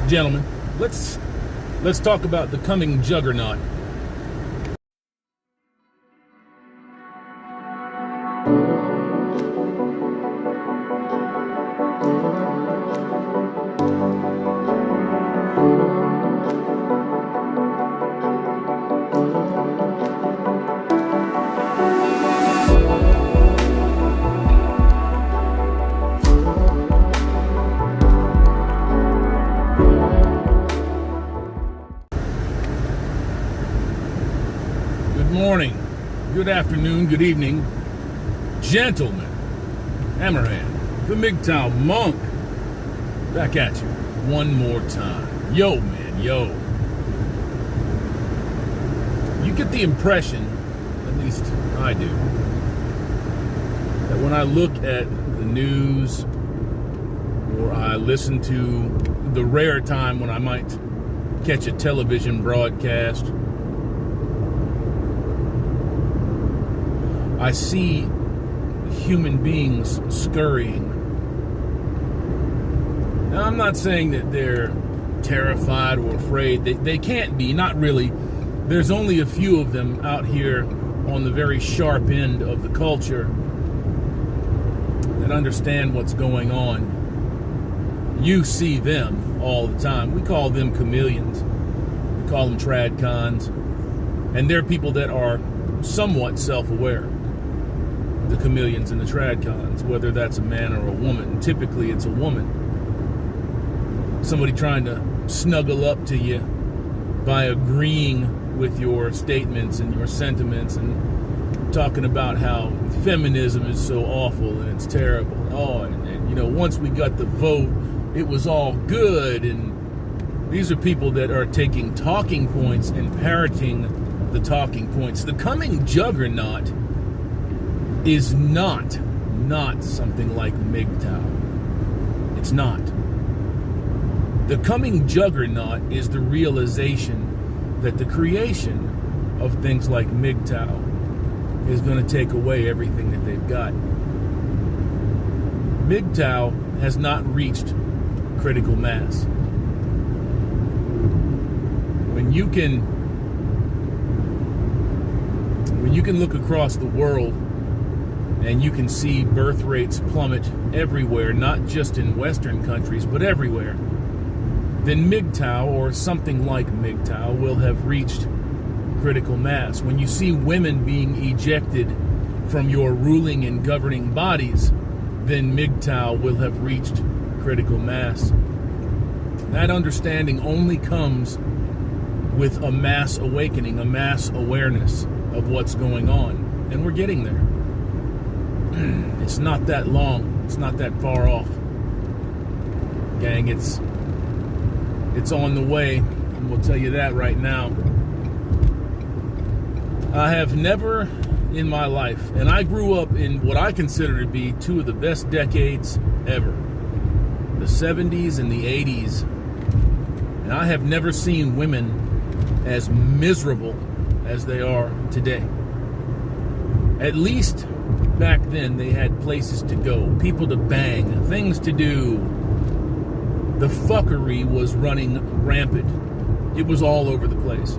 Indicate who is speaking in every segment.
Speaker 1: Gentlemen, let's talk about the coming Juggernaut. Good morning, good afternoon, good evening, gentlemen. Hammerhand, the MGTOW monk, back at you one more time. Yo, man, yo. You get the impression, at least I do, that when I look at the news or I listen to the rare time when I might catch a television broadcast, I see human beings scurrying. Now, I'm not saying that they're terrified or afraid. They can't be, not really. There's only a few of them out here on the very sharp end of the culture that understand what's going on. You see them all the time. We call them chameleons. We call them trad cons. And they're people that are somewhat self-aware. The chameleons and the trad cons, whether that's a man or a woman. Typically it's a woman. Somebody trying to snuggle up to you by agreeing with your statements and your sentiments and talking about how feminism is so awful and it's terrible. Oh, and you know, once we got the vote, it was all good. And these are people that are taking talking points and parroting the talking points. The coming Juggernaut is not something like MGTOW. It's not. The coming Juggernaut is the realization that the creation of things like MGTOW is going to take away everything that they've got. MGTOW has not reached critical mass. When you can look across the world and you can see birth rates plummet everywhere, not just in Western countries, but everywhere, then MGTOW or something like MGTOW will have reached critical mass. When you see women being ejected from your ruling and governing bodies, then MGTOW will have reached critical mass. That understanding only comes with a mass awakening, a mass awareness of what's going on. And we're getting there. It's not that long. It's not that far off. Gang, it's on the way. And we'll tell you that right now. I have never in my life, and I grew up in what I consider to be two of the best decades ever. The 70s and the 80s. And I have never seen women as miserable as they are today. At least back then they had places to go, people to bang, things to do. The fuckery was running rampant. It was all over the place.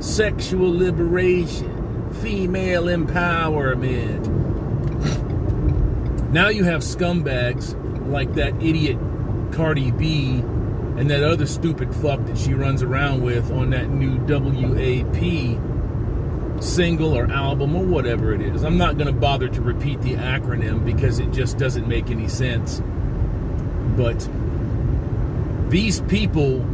Speaker 1: Sexual liberation, female empowerment. Now you have scumbags like that idiot Cardi B and that other stupid fuck that she runs around with on that new WAP single or album or whatever it is. I'm not going to bother to repeat the acronym because it just doesn't make any sense. But these people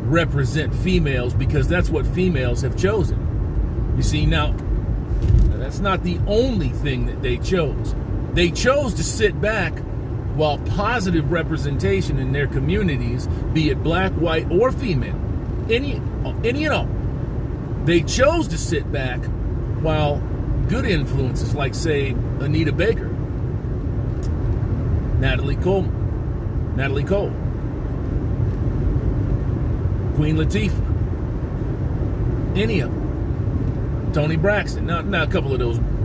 Speaker 1: represent females because that's what females have chosen. You see, now that's not the only thing that they chose. They chose to sit back while positive representation in their communities, be it black, white, or female, any and all, they chose to sit back while good influences like, say, Anita Baker, Natalie Cole, Queen Latifah, any of them, Toni Braxton. Now a couple of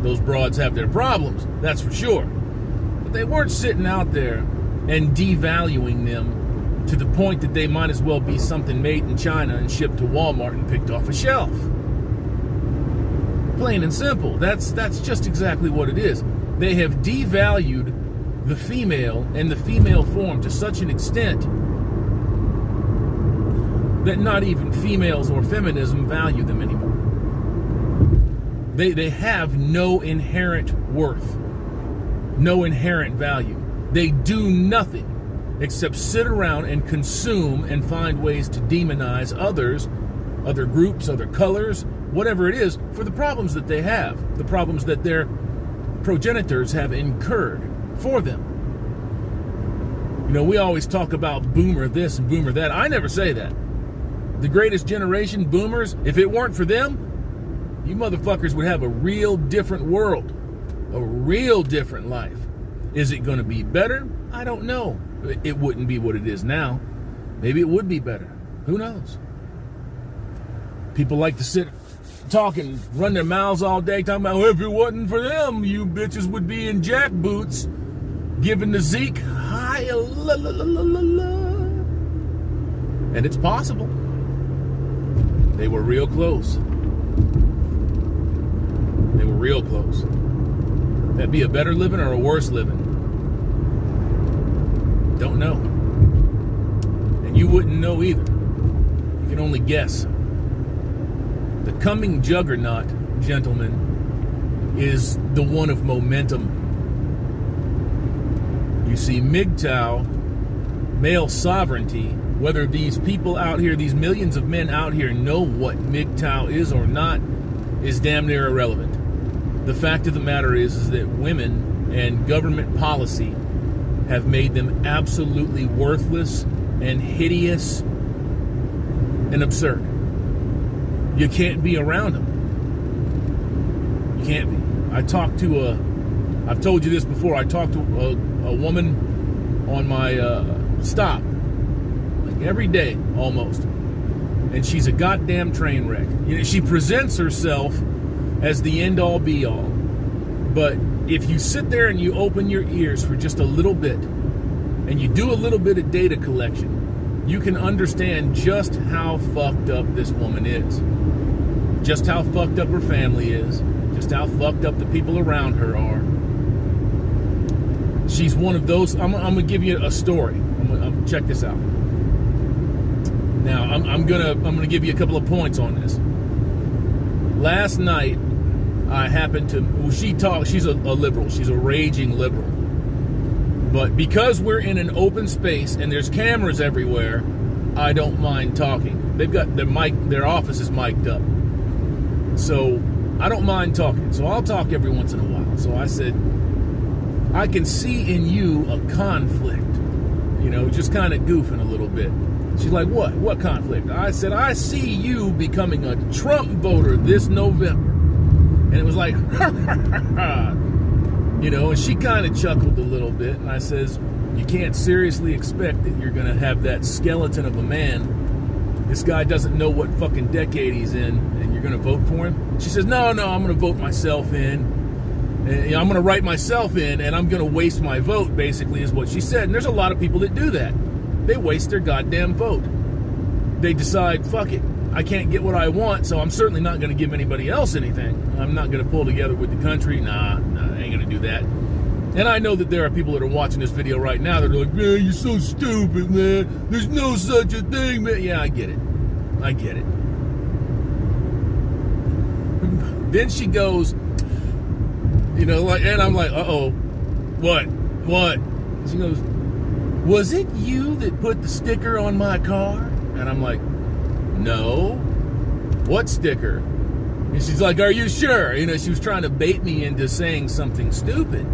Speaker 1: those broads have their problems, that's for sure. But they weren't sitting out there and devaluing them to the point that they might as well be something made in China and shipped to Walmart and picked off a shelf. Plain and simple. That's just exactly what it is. They have devalued the female and the female form to such an extent that not even females or feminism value them anymore. They have no inherent worth, no inherent value. They do nothing except sit around and consume and find ways to demonize others, other groups, other colors, whatever it is, for the problems that they have, the problems that their progenitors have incurred for them. You know, we always talk about boomer this and boomer that. I never say that. The greatest generation, boomers, if it weren't for them, you motherfuckers would have a real different world, a real different life. Is it going to be better? I don't know. It wouldn't be what it is now. Maybe it would be better. Who knows? People like to sit, talk, and run their mouths all day talking about, well, if it wasn't for them, you bitches would be in jack boots, giving the Zeke high, la, la, la, la, la, la. And it's possible. They were real close. They were real close. That'd be a better living or a worse living? Don't know. And you wouldn't know either. You can only guess. The coming Juggernaut, gentlemen, is the one of momentum. You see, MGTOW, male sovereignty, whether these people out here, these millions of men out here know what MGTOW is or not, is damn near irrelevant. The fact of the matter is that women and government policy have made them absolutely worthless and hideous and absurd. You can't be around them. You can't be. I've told you this before, I talked to a woman on my stop, like every day almost, and she's a goddamn train wreck. You know, she presents herself as the end-all be-all, but if you sit there and you open your ears for just a little bit and you do a little bit of data collection, you can understand just how fucked up this woman is, just how fucked up her family is, just how fucked up the people around her are. She's one of those. I'm gonna give you a story. Check this out. Now I'm gonna give you a couple of points on this. Last night, I happened to. Well, she's a liberal. She's a raging liberal. But because we're in an open space and there's cameras everywhere, I don't mind talking. They've got their office is mic'd up, so I don't mind talking. So I'll talk every once in a while. So I said, I can see in you a conflict. You know, just kind of goofing a little bit. She's like, what? What conflict? I said, I see you becoming a Trump voter this November. And it was like, you know, and she kind of chuckled a little bit. And I says, you can't seriously expect that you're going to have that skeleton of a man. This guy doesn't know what fucking decade he's in, and you're going to vote for him? She says, no, I'm going to vote myself in. And I'm going to write myself in, and I'm going to waste my vote, basically, is what she said. And there's a lot of people that do that. They waste their goddamn vote. They decide, fuck it, I can't get what I want, so I'm certainly not going to give anybody else anything. I'm not going to pull together with the country. Nah, I ain't going to do that. And I know that there are people that are watching this video right now that are like, man, you're so stupid, man. There's no such a thing, man. Yeah, I get it. I get it. Then she goes, you know, like, and I'm like, uh-oh, what? She goes, was it you that put the sticker on my car? And I'm like, no. What sticker? And she's like, are you sure? You know, she was trying to bait me into saying something stupid.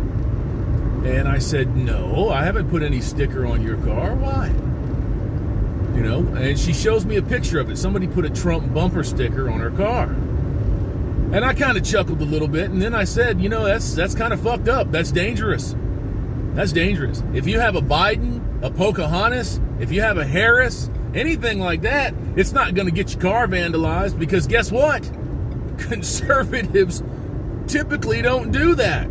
Speaker 1: And I said, no, I haven't put any sticker on your car. Why? You know, and she shows me a picture of it. Somebody put a Trump bumper sticker on her car. And I kind of chuckled a little bit, and then I said, you know, that's kind of fucked up. That's dangerous. That's dangerous. If you have a Biden, a Pocahontas, if you have a Harris, anything like that, it's not going to get your car vandalized, because guess what? Conservatives typically don't do that.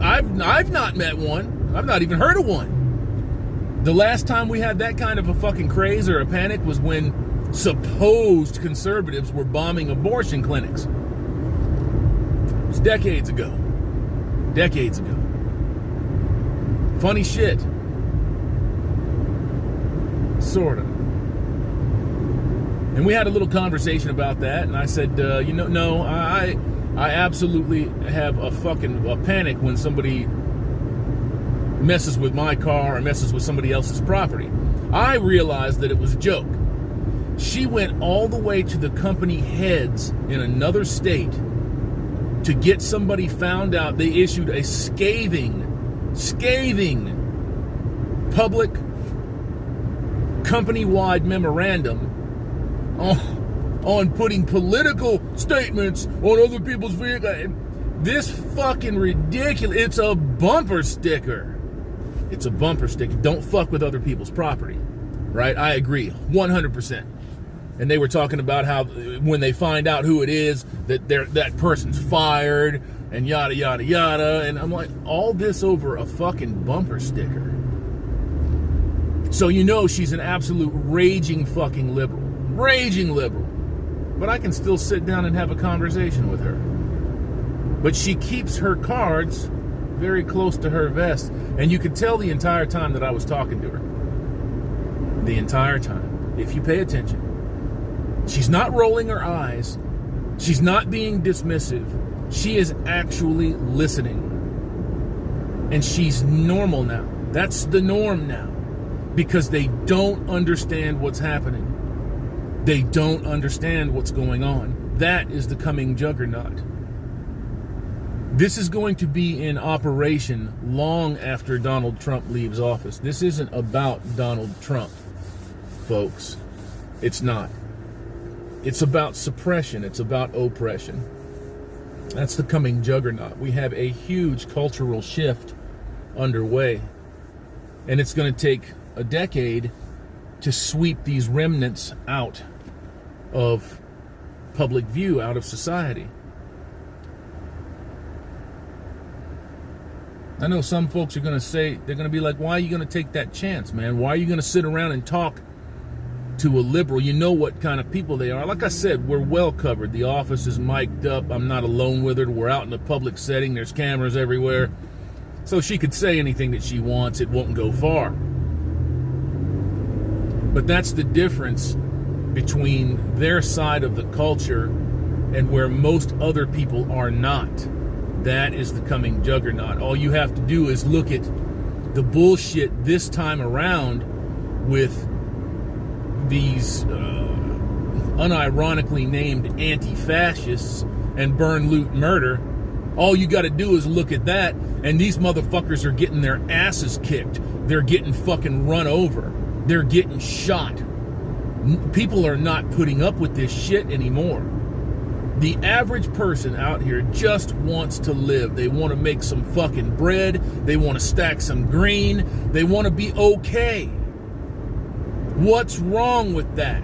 Speaker 1: I've not met one. I've not even heard of one. The last time we had that kind of a fucking craze or a panic was when supposed conservatives were bombing abortion clinics. It was decades ago. Decades ago. Funny shit. Sort of. And we had a little conversation about that, and I said, no, I absolutely have a panic when somebody messes with my car or messes with somebody else's property. I realized that it was a joke. She went all the way to the company heads in another state to get somebody found out. They issued a scathing public company-wide memorandum on putting political statements on other people's vehicles. This fucking ridiculous. It's a bumper sticker. It's a bumper sticker. Don't fuck with other people's property. Right? I agree. 100%. And they were talking about how when they find out who it is, that person's fired and yada, yada, yada. And I'm like, all this over a fucking bumper sticker. So you know she's an absolute raging fucking liberal. Raging liberal. But I can still sit down and have a conversation with her. But she keeps her cards very close to her vest. And you could tell the entire time that I was talking to her. The entire time. If you pay attention. She's not rolling her eyes. She's not being dismissive. She is actually listening. And she's normal now. That's the norm now. Because they don't understand what's happening. They don't understand what's going on. That is the coming juggernaut. This is going to be in operation long after Donald Trump leaves office. This isn't about Donald Trump, folks. It's not. It's about suppression. It's about oppression. That's the coming juggernaut. We have a huge cultural shift underway. And it's going to take a decade to sweep these remnants out of public view, out of society. I know some folks are going to say, they're going to be like, why are you going to take that chance, man? Why are you going to sit around and talk to a liberal? You know what kind of people they are. Like I said, we're well covered. The office is mic'd up. I'm not alone with her. We're out in a public setting. There's cameras everywhere. So she could say anything that she wants. It won't go far. But that's the difference between their side of the culture and where most other people are not. That is the coming juggernaut. All you have to do is look at the bullshit this time around with these unironically named anti-fascists and burn, loot, murder. All you got to do is look at that, and these motherfuckers are getting their asses kicked. They're getting fucking run over. They're getting shot. People are not putting up with this shit anymore. The average person out here just wants to live. They want to make some fucking bread. They want to stack some green. They want to be okay. What's wrong with that?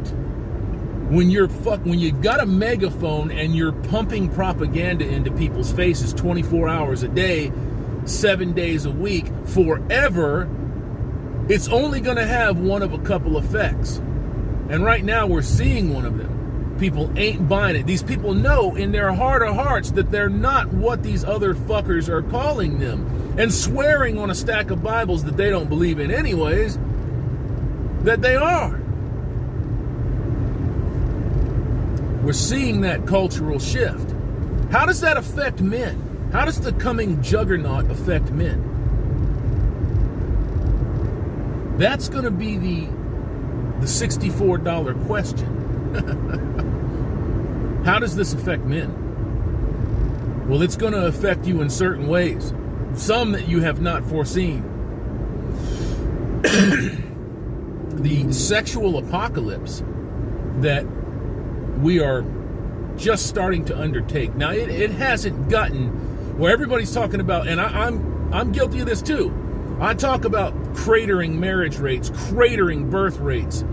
Speaker 1: When you've got a megaphone and you're pumping propaganda into people's faces 24 hours a day, 7 days a week, forever, it's only going to have one of a couple effects. And right now we're seeing one of them. People ain't buying it. These people know in their heart of hearts that they're not what these other fuckers are calling them. And swearing on a stack of Bibles that they don't believe in anyways, that they are. We're seeing that cultural shift. How does that affect men? How does the coming juggernaut affect men? That's going to be the $64 question. How does this affect men? Well, it's going to affect you in certain ways. Some that you have not foreseen. The sexual apocalypse that we are just starting to undertake. Now, it hasn't gotten where everybody's talking about, and I'm guilty of this too. I talk about cratering marriage rates, cratering birth rates,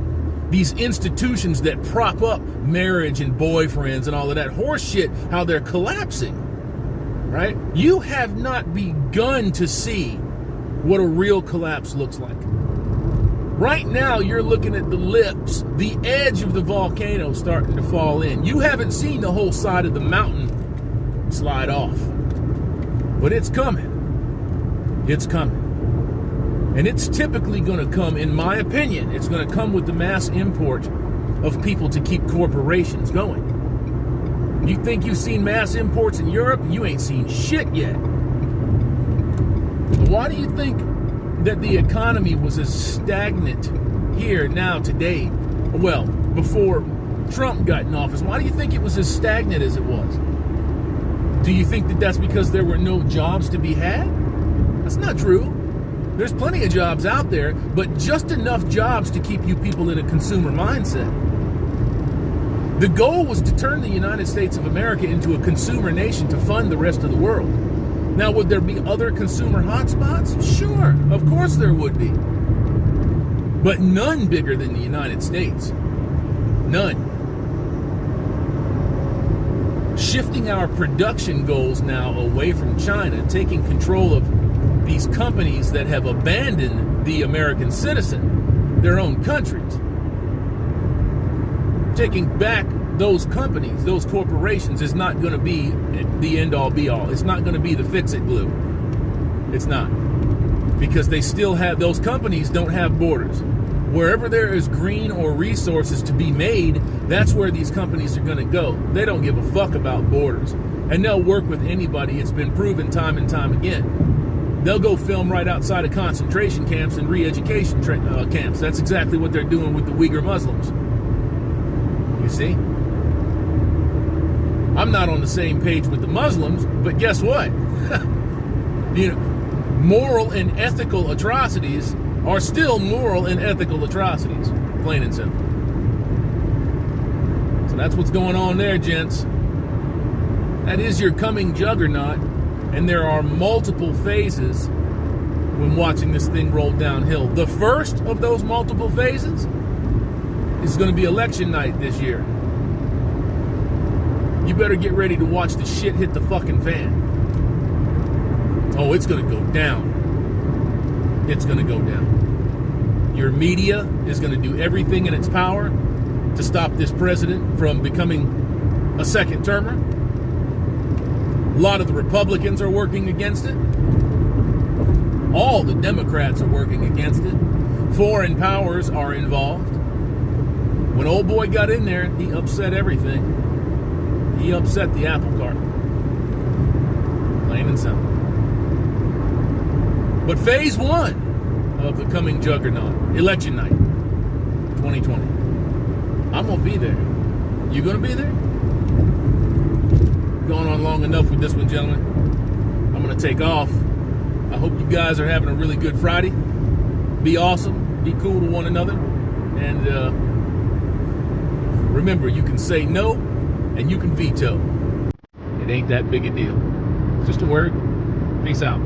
Speaker 1: these institutions that prop up marriage and boyfriends and all of that horse shit, how they're collapsing, right? You have not begun to see what a real collapse looks like. Right now, you're looking at the lips, the edge of the volcano starting to fall in. You haven't seen the whole side of the mountain slide off. But it's coming. It's coming. And it's typically going to come, in my opinion, it's going to come with the mass import of people to keep corporations going. You think you've seen mass imports in Europe? You ain't seen shit yet. Why do you think that the economy was as stagnant here now today? Well, before Trump got in office, why do you think it was as stagnant as it was? Do you think that that's because there were no jobs to be had? That's not true. There's plenty of jobs out there, but just enough jobs to keep you people in a consumer mindset. The goal was to turn the United States of America into a consumer nation to fund the rest of the world. Now, would there be other consumer hotspots? Sure, of course there would be. But none bigger than the United States. None. Shifting our production goals now away from China, taking control of these companies that have abandoned the American citizen, their own countries. Taking back those companies, those corporations, is not going to be the end-all be-all. It's not going to be the fix-it glue. It's not. Because they still have, those companies don't have borders. Wherever there is green or resources to be made, that's where these companies are going to go. They don't give a fuck about borders. And they'll work with anybody. It's been proven time and time again. They'll go film right outside of concentration camps and re-education camps. That's exactly what they're doing with the Uyghur Muslims. You see? I'm not on the same page with the Muslims, but guess what? Moral and ethical atrocities are still moral and ethical atrocities, plain and simple. So that's what's going on there, gents. That is your coming juggernaut, and there are multiple phases when watching this thing roll downhill. The first of those multiple phases is going to be election night this year. You better get ready to watch the shit hit the fucking fan. Oh, it's going to go down. It's going to go down. Your media is going to do everything in its power to stop this president from becoming a second termer. A lot of the Republicans are working against it. All the Democrats are working against it. Foreign powers are involved. When old boy got in there, he upset everything. He upset the apple cart. Plain and simple. But phase one of the coming juggernaut, election night, 2020. I'm going to be there. You going to be there? Going on long enough with this one, gentlemen. I'm going to take off. I hope you guys are having a really good Friday. Be awesome. Be cool to one another. And remember, you can say no and you can veto. It ain't that big a deal. It's just a word. Peace out.